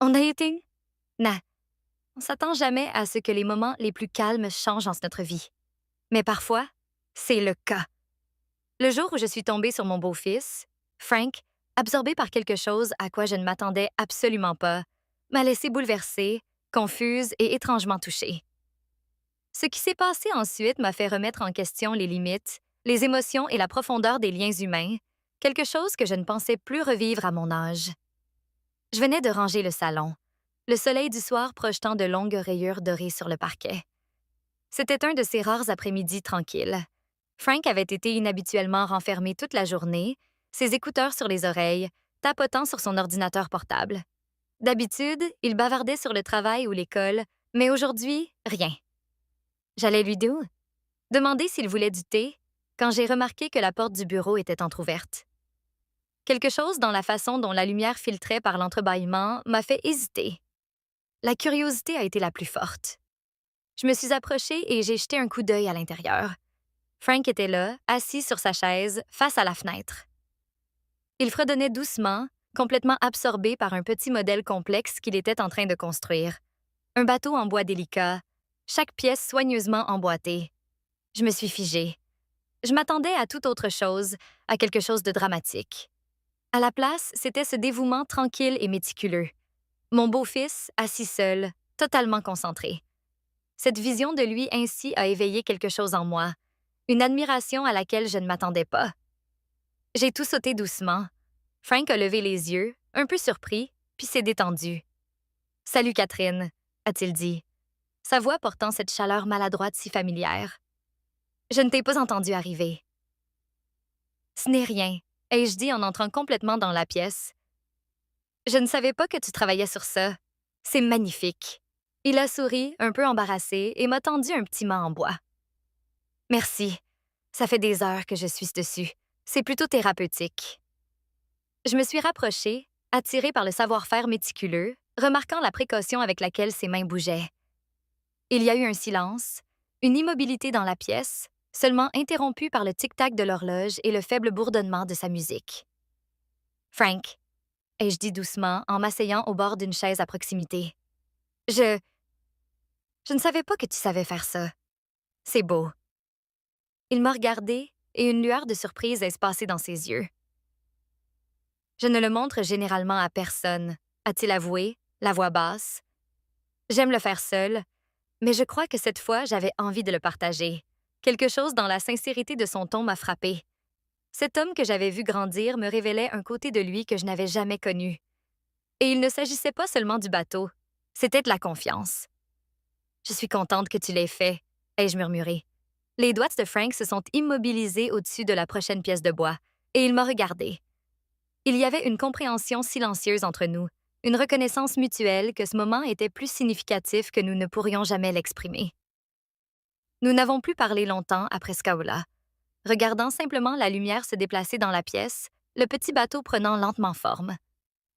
On a été... Nah, on s'attend jamais à ce que les moments les plus calmes changent dans notre vie. Mais parfois, c'est le cas. Le jour où je suis tombée sur mon beau-fils, Frank, absorbé par quelque chose à quoi je ne m'attendais absolument pas, m'a laissée bouleversée, confuse et étrangement touchée. Ce qui s'est passé ensuite m'a fait remettre en question les limites, les émotions et la profondeur des liens humains, quelque chose que je ne pensais plus revivre à mon âge. Je venais de ranger le salon, le soleil du soir projetant de longues rayures dorées sur le parquet. C'était un de ces rares après-midi tranquilles. Frank avait été inhabituellement renfermé toute la journée, ses écouteurs sur les oreilles, tapotant sur son ordinateur portable. D'habitude, il bavardait sur le travail ou l'école, mais aujourd'hui, rien. J'allais lui demander s'il voulait du thé quand j'ai remarqué que la porte du bureau était entr'ouverte. Quelque chose dans la façon dont la lumière filtrait par l'entrebâillement m'a fait hésiter. La curiosité a été la plus forte. Je me suis approchée et j'ai jeté un coup d'œil à l'intérieur. Frank était là, assis sur sa chaise, face à la fenêtre. Il fredonnait doucement, complètement absorbé par un petit modèle complexe qu'il était en train de construire. Un bateau en bois délicat, chaque pièce soigneusement emboîtée. Je me suis figée. Je m'attendais à toute autre chose, à quelque chose de dramatique. À la place, c'était ce dévouement tranquille et méticuleux. Mon beau-fils, assis seul, totalement concentré. Cette vision de lui ainsi a éveillé quelque chose en moi, une admiration à laquelle je ne m'attendais pas. J'ai tout sauté doucement. Frank a levé les yeux, un peu surpris, puis s'est détendu. « Salut Catherine », a-t-il dit, sa voix portant cette chaleur maladroite si familière. « Je ne t'ai pas entendu arriver. »« Ce n'est rien », ai-je dit en entrant complètement dans la pièce. « Je ne savais pas que tu travaillais sur ça. C'est magnifique. » Il a souri, un peu embarrassé, et m'a tendu un petit mât en bois. « Merci. Ça fait des heures que je suis dessus. C'est plutôt thérapeutique. » Je me suis rapprochée, attirée par le savoir-faire méticuleux, remarquant la précaution avec laquelle ses mains bougeaient. Il y a eu un silence, une immobilité dans la pièce, seulement interrompue par le tic-tac de l'horloge et le faible bourdonnement de sa musique. « Frank », ai-je dit doucement en m'asseyant au bord d'une chaise à proximité. « Je ne savais pas que tu savais faire ça. C'est beau. » Il m'a regardé et une lueur de surprise est passée dans ses yeux. « Je ne le montre généralement à personne », a-t-il avoué, la voix basse. « J'aime le faire seul, mais je crois que cette fois, j'avais envie de le partager. Quelque chose dans la sincérité de son ton m'a frappée. Cet homme que j'avais vu grandir me révélait un côté de lui que je n'avais jamais connu. Et il ne s'agissait pas seulement du bateau, c'était de la confiance. « Je suis contente que tu l'aies fait », ai-je murmuré. Les doigts de Frank se sont immobilisés au-dessus de la prochaine pièce de bois, et il m'a regardé. Il y avait une compréhension silencieuse entre nous, une reconnaissance mutuelle que ce moment était plus significatif que nous ne pourrions jamais l'exprimer. Nous n'avons plus parlé longtemps après ce chaos-là, regardant simplement la lumière se déplacer dans la pièce, le petit bateau prenant lentement forme.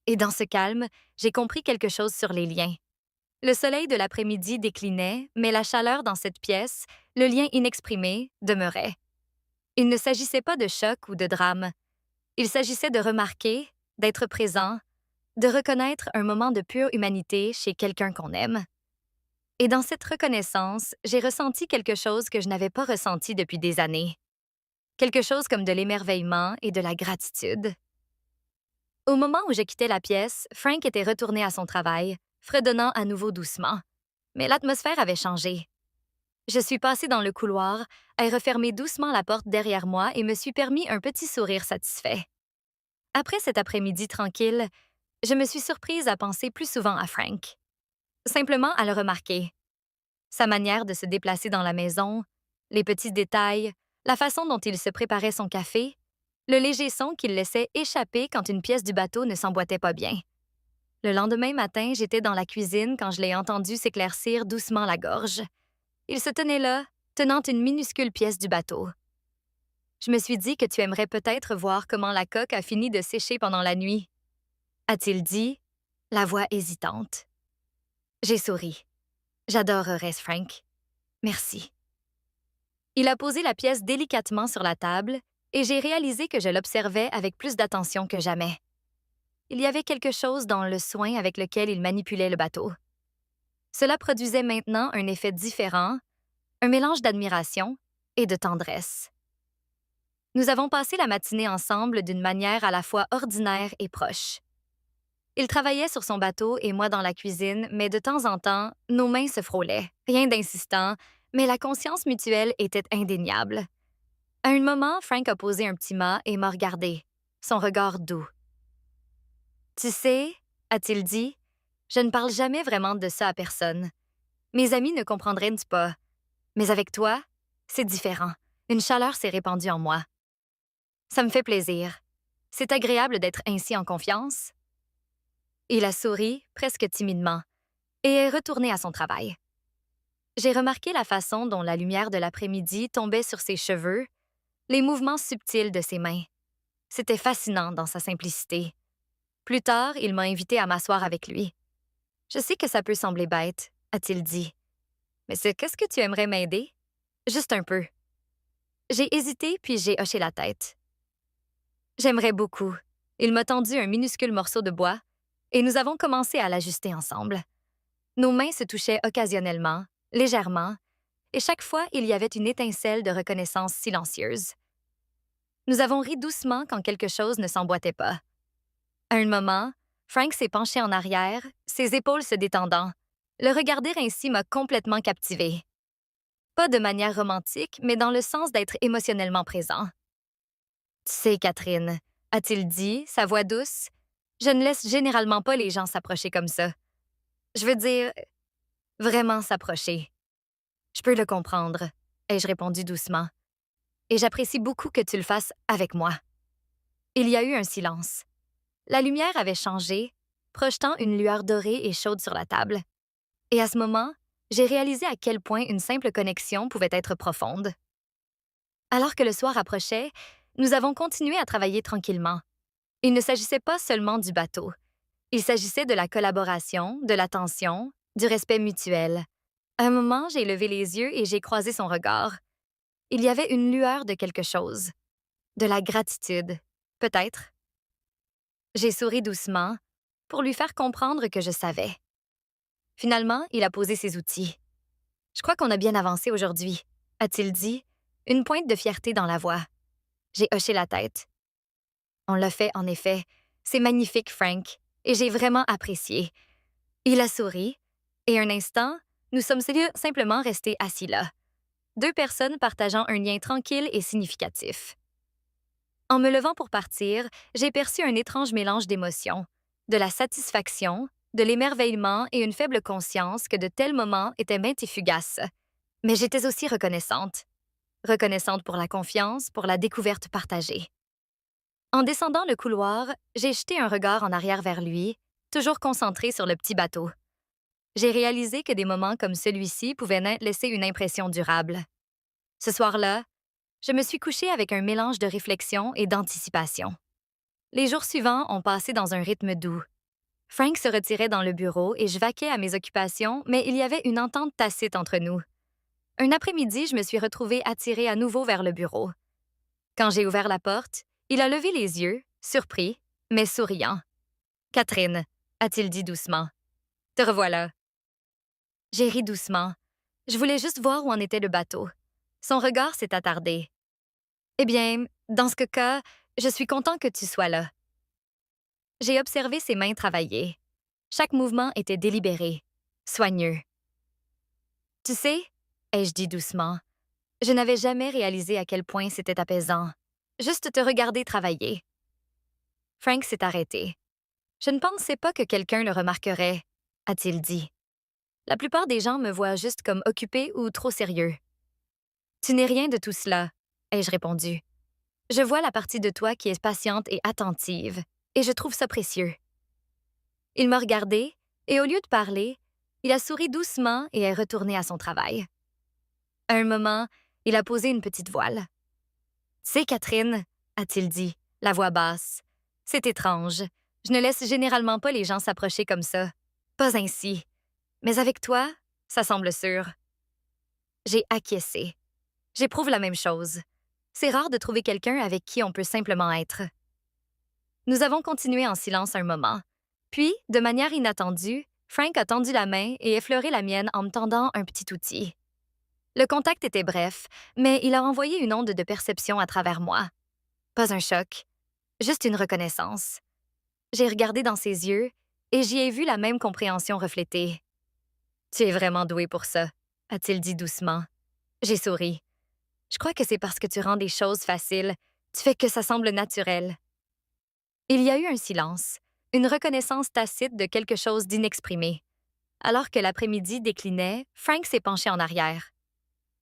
Et dans ce calme, j'ai compris quelque chose sur les liens. Le soleil de l'après-midi déclinait, mais la chaleur dans cette pièce, le lien inexprimé, demeurait. Il ne s'agissait pas de choc ou de drame. Il s'agissait de remarquer, d'être présent, de reconnaître un moment de pure humanité chez quelqu'un qu'on aime. Et dans cette reconnaissance, j'ai ressenti quelque chose que je n'avais pas ressenti depuis des années. Quelque chose comme de l'émerveillement et de la gratitude. Au moment où je quittais la pièce, Frank était retourné à son travail, fredonnant à nouveau doucement. Mais l'atmosphère avait changé. Je suis passée dans le couloir, ai refermé doucement la porte derrière moi et me suis permis un petit sourire satisfait. Après cet après-midi tranquille, je me suis surprise à penser plus souvent à Frank. Simplement à le remarquer. Sa manière de se déplacer dans la maison, les petits détails, la façon dont il se préparait son café, le léger son qu'il laissait échapper quand une pièce du bateau ne s'emboîtait pas bien. Le lendemain matin, j'étais dans la cuisine quand je l'ai entendu s'éclaircir doucement la gorge. Il se tenait là, tenant une minuscule pièce du bateau. « Je me suis dit que tu aimerais peut-être voir comment la coque a fini de sécher pendant la nuit. » a-t-il dit, la voix hésitante. J'ai souri. « J'adorerais, Frank. Merci. » Il a posé la pièce délicatement sur la table et j'ai réalisé que je l'observais avec plus d'attention que jamais. il y avait quelque chose dans le soin avec lequel il manipulait le bateau. Cela produisait maintenant un effet différent, un mélange d'admiration et de tendresse. Nous avons passé la matinée ensemble d'une manière à la fois ordinaire et proche. Il travaillait sur son bateau et moi dans la cuisine, mais de temps en temps, nos mains se frôlaient. Rien d'insistant, mais la conscience mutuelle était indéniable. À un moment, Frank a posé un petit mât et m'a regardé, son regard doux. « Tu sais, a-t-il dit, je ne parle jamais vraiment de ça à personne. Mes amis ne comprendraient pas. Mais avec toi, c'est différent. Une chaleur s'est répandue en moi. Ça me fait plaisir. C'est agréable d'être ainsi en confiance. » Il a souri, presque timidement, et est retourné à son travail. J'ai remarqué la façon dont la lumière de l'après-midi tombait sur ses cheveux, les mouvements subtils de ses mains. C'était fascinant dans sa simplicité. Plus tard, il m'a invité à m'asseoir avec lui. « Je sais que ça peut sembler bête, a-t-il dit. Mais qu'est-ce que tu aimerais m'aider? Juste un peu. » J'ai hésité, puis j'ai hoché la tête. J'aimerais beaucoup. Il m'a tendu un minuscule morceau de bois, et nous avons commencé à l'ajuster ensemble. Nos mains se touchaient occasionnellement, légèrement, et chaque fois, il y avait une étincelle de reconnaissance silencieuse. Nous avons ri doucement quand quelque chose ne s'emboîtait pas. À un moment, Frank s'est penché en arrière, ses épaules se détendant. Le regarder ainsi m'a complètement captivée. Pas de manière romantique, mais dans le sens d'être émotionnellement présent. « Tu sais, Catherine, a-t-il dit, sa voix douce, je ne laisse généralement pas les gens s'approcher comme ça. Je veux dire, vraiment s'approcher. Je peux le comprendre, ai-je répondu doucement. Et j'apprécie beaucoup que tu le fasses avec moi. » Il y a eu un silence. La lumière avait changé, projetant une lueur dorée et chaude sur la table. Et à ce moment, j'ai réalisé à quel point une simple connexion pouvait être profonde. Alors que le soir approchait, nous avons continué à travailler tranquillement. Il ne s'agissait pas seulement du bateau. Il s'agissait de la collaboration, de l'attention, du respect mutuel. À un moment, j'ai levé les yeux et j'ai croisé son regard. Il y avait une lueur de quelque chose. De la gratitude, peut-être. J'ai souri doucement pour lui faire comprendre que je savais. Finalement, il a posé ses outils. « Je crois qu'on a bien avancé aujourd'hui, » a-t-il dit, une pointe de fierté dans la voix. J'ai hoché la tête. « On l'a fait, en effet. C'est magnifique, Frank, et j'ai vraiment apprécié. » Il a souri, et un instant, nous sommes simplement restés assis là, deux personnes partageant un lien tranquille et significatif. En me levant pour partir, j'ai perçu un étrange mélange d'émotions, de la satisfaction, de l'émerveillement et une faible conscience que de tels moments étaient maints et fugaces. Mais j'étais aussi reconnaissante. Reconnaissante pour la confiance, pour la découverte partagée. En descendant le couloir, j'ai jeté un regard en arrière vers lui, toujours concentré sur le petit bateau. J'ai réalisé que des moments comme celui-ci pouvaient laisser une impression durable. Ce soir-là, je me suis couchée avec un mélange de réflexion et d'anticipation. Les jours suivants ont passé dans un rythme doux. Frank se retirait dans le bureau et je vaquais à mes occupations, mais il y avait une entente tacite entre nous. Un après-midi, je me suis retrouvée attirée à nouveau vers le bureau. Quand j'ai ouvert la porte, il a levé les yeux, surpris, mais souriant. « Catherine, » a-t-il dit doucement, « te revoilà. » J'ai ri doucement. Je voulais juste voir où en était le bateau. Son regard s'est attardé. « Eh bien, dans ce cas, je suis content que tu sois là. » J'ai observé ses mains travailler. Chaque mouvement était délibéré, soigneux. « Tu sais, » ai-je dit doucement, « je n'avais jamais réalisé à quel point c'était apaisant. Juste te regarder travailler. » Frank s'est arrêté. « Je ne pensais pas que quelqu'un le remarquerait, » a-t-il dit. « La plupart des gens me voient juste comme occupé ou trop sérieux. »« Tu n'es rien de tout cela, » ai-je répondu. « Je vois la partie de toi qui est patiente et attentive, et je trouve ça précieux. » Il m'a regardé, et au lieu de parler, il a souri doucement et est retourné à son travail. À un moment, il a posé une petite voile. « Tu sais, Catherine, » a-t-il dit, la voix basse, « c'est étrange. Je ne laisse généralement pas les gens s'approcher comme ça. Pas ainsi. Mais avec toi, ça semble sûr. » J'ai acquiescé. J'éprouve la même chose. C'est rare de trouver quelqu'un avec qui on peut simplement être. Nous avons continué en silence un moment. Puis, de manière inattendue, Frank a tendu la main et effleuré la mienne en me tendant un petit outil. Le contact était bref, mais il a envoyé une onde de perception à travers moi. Pas un choc, juste une reconnaissance. J'ai regardé dans ses yeux et j'y ai vu la même compréhension reflétée. Tu es vraiment doué pour ça, a-t-il dit doucement. J'ai souri. Je crois que c'est parce que tu rends des choses faciles. Tu fais que ça semble naturel. Il y a eu un silence, une reconnaissance tacite de quelque chose d'inexprimé. Alors que l'après-midi déclinait, Frank s'est penché en arrière.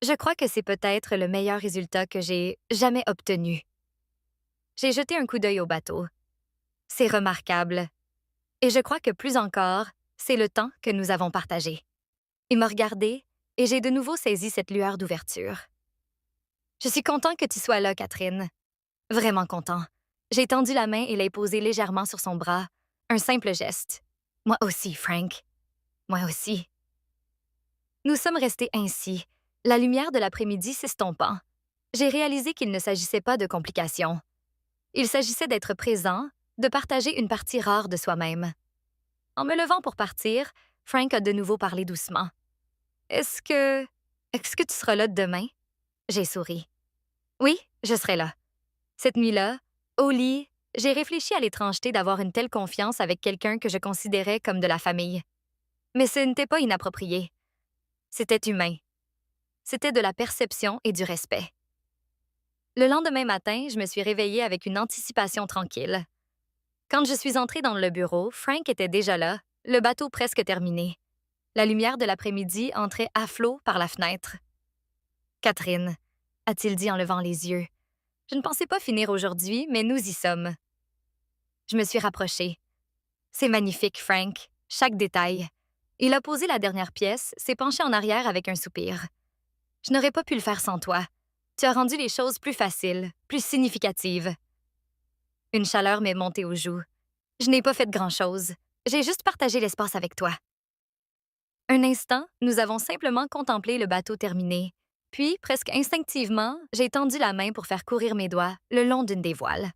Je crois que c'est peut-être le meilleur résultat que j'ai jamais obtenu. J'ai jeté un coup d'œil au bateau. C'est remarquable. Et je crois que plus encore, c'est le temps que nous avons partagé. Il m'a regardé et j'ai de nouveau saisi cette lueur d'ouverture. Je suis content que tu sois là, Catherine. Vraiment content. J'ai tendu la main et l'ai posée légèrement sur son bras. Un simple geste. Moi aussi, Frank. Moi aussi. Nous sommes restés ainsi, la lumière de l'après-midi s'estompant. J'ai réalisé qu'il ne s'agissait pas de complications. Il s'agissait d'être présent, de partager une partie rare de soi-même. En me levant pour partir, Frank a de nouveau parlé doucement. Est-ce que... Est-ce que tu seras là demain? J'ai souri. Oui, je serai là. Cette nuit-là, au lit, j'ai réfléchi à l'étrangeté d'avoir une telle confiance avec quelqu'un que je considérais comme de la famille. Mais ce n'était pas inapproprié. C'était humain. C'était de la perception et du respect. Le lendemain matin, je me suis réveillée avec une anticipation tranquille. Quand je suis entrée dans le bureau, Frank était déjà là, le bateau presque terminé. La lumière de l'après-midi entrait à flot par la fenêtre. « Catherine », a-t-il dit en levant les yeux, « je ne pensais pas finir aujourd'hui, mais nous y sommes. » Je me suis rapprochée. « C'est magnifique, Frank, chaque détail. » Il a posé la dernière pièce, s'est penché en arrière avec un soupir. « Je n'aurais pas pu le faire sans toi. Tu as rendu les choses plus faciles, plus significatives. » Une chaleur m'est montée aux joues. Je n'ai pas fait grand-chose. J'ai juste partagé l'espace avec toi. Un instant, nous avons simplement contemplé le bateau terminé. Puis, presque instinctivement, j'ai tendu la main pour faire courir mes doigts le long d'une des voiles.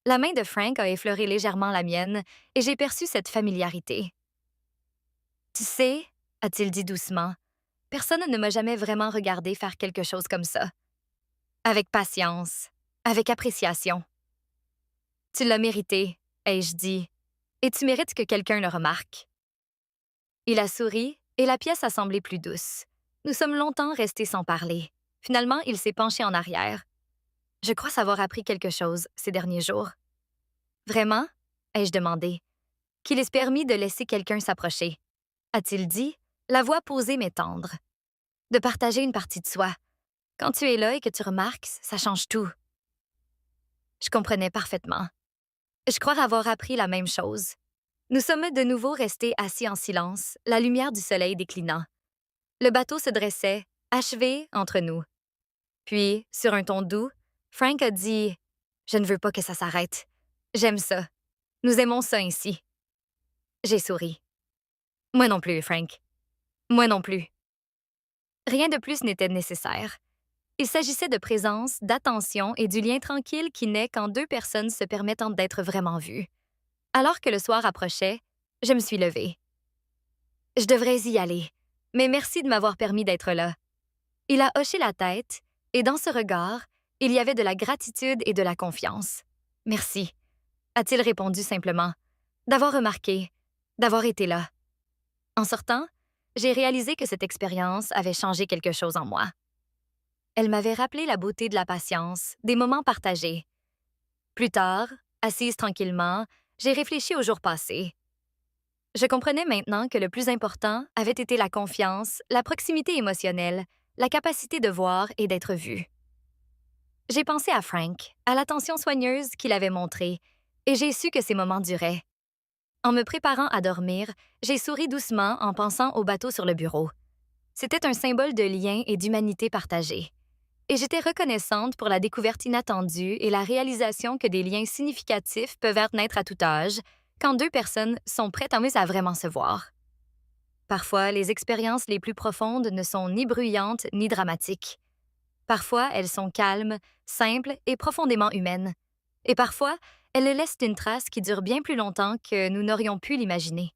La main de Frank a effleuré légèrement la mienne et j'ai perçu cette familiarité. « Tu sais, » a-t-il dit doucement, « personne ne m'a jamais vraiment regardé faire quelque chose comme ça. Avec patience, avec appréciation. » « Tu l'as mérité, » ai-je dit, « et tu mérites que quelqu'un le remarque. » Il a souri et la pièce a semblé plus douce. Nous sommes longtemps restés sans parler. Finalement, il s'est penché en arrière. « Je crois savoir appris quelque chose ces derniers jours. »« Vraiment? » ai-je demandé. « Qu'il est permis de laisser quelqu'un s'approcher. » A-t-il dit, la voix posée mais tendre. « De partager une partie de soi. Quand tu es là et que tu remarques, ça change tout. » Je comprenais parfaitement. Je crois avoir appris la même chose. Nous sommes de nouveau restés assis en silence, la lumière du soleil déclinant. Le bateau se dressait, achevé entre nous. Puis, sur un ton doux, Frank a dit « Je ne veux pas que ça s'arrête. J'aime ça. Nous aimons ça ainsi. » J'ai souri. « Moi non plus, Frank. Moi non plus. » Rien de plus n'était nécessaire. Il s'agissait de présence, d'attention et du lien tranquille qui naît quand deux personnes se permettent d'être vraiment vues. Alors que le soir approchait, je me suis levée. « Je devrais y aller, mais merci de m'avoir permis d'être là. » Il a hoché la tête, et dans ce regard, il y avait de la gratitude et de la confiance. « Merci, » a-t-il répondu simplement, « d'avoir remarqué, d'avoir été là. » En sortant, j'ai réalisé que cette expérience avait changé quelque chose en moi. Elle m'avait rappelé la beauté de la patience, des moments partagés. Plus tard, assise tranquillement, j'ai réfléchi aux jours passés. Je comprenais maintenant que le plus important avait été la confiance, la proximité émotionnelle, la capacité de voir et d'être vu. J'ai pensé à Frank, à l'attention soigneuse qu'il avait montrée, et j'ai su que ces moments duraient. En me préparant à dormir, j'ai souri doucement en pensant au bateau sur le bureau. C'était un symbole de lien et d'humanité partagée. Et j'étais reconnaissante pour la découverte inattendue et la réalisation que des liens significatifs peuvent naître à tout âge, quand deux personnes sont prêtes en plus à vraiment se voir. Parfois, les expériences les plus profondes ne sont ni bruyantes ni dramatiques. Parfois, elles sont calmes, simples et profondément humaines. Et parfois, Elles laissent une trace qui dure bien plus longtemps que nous n'aurions pu l'imaginer.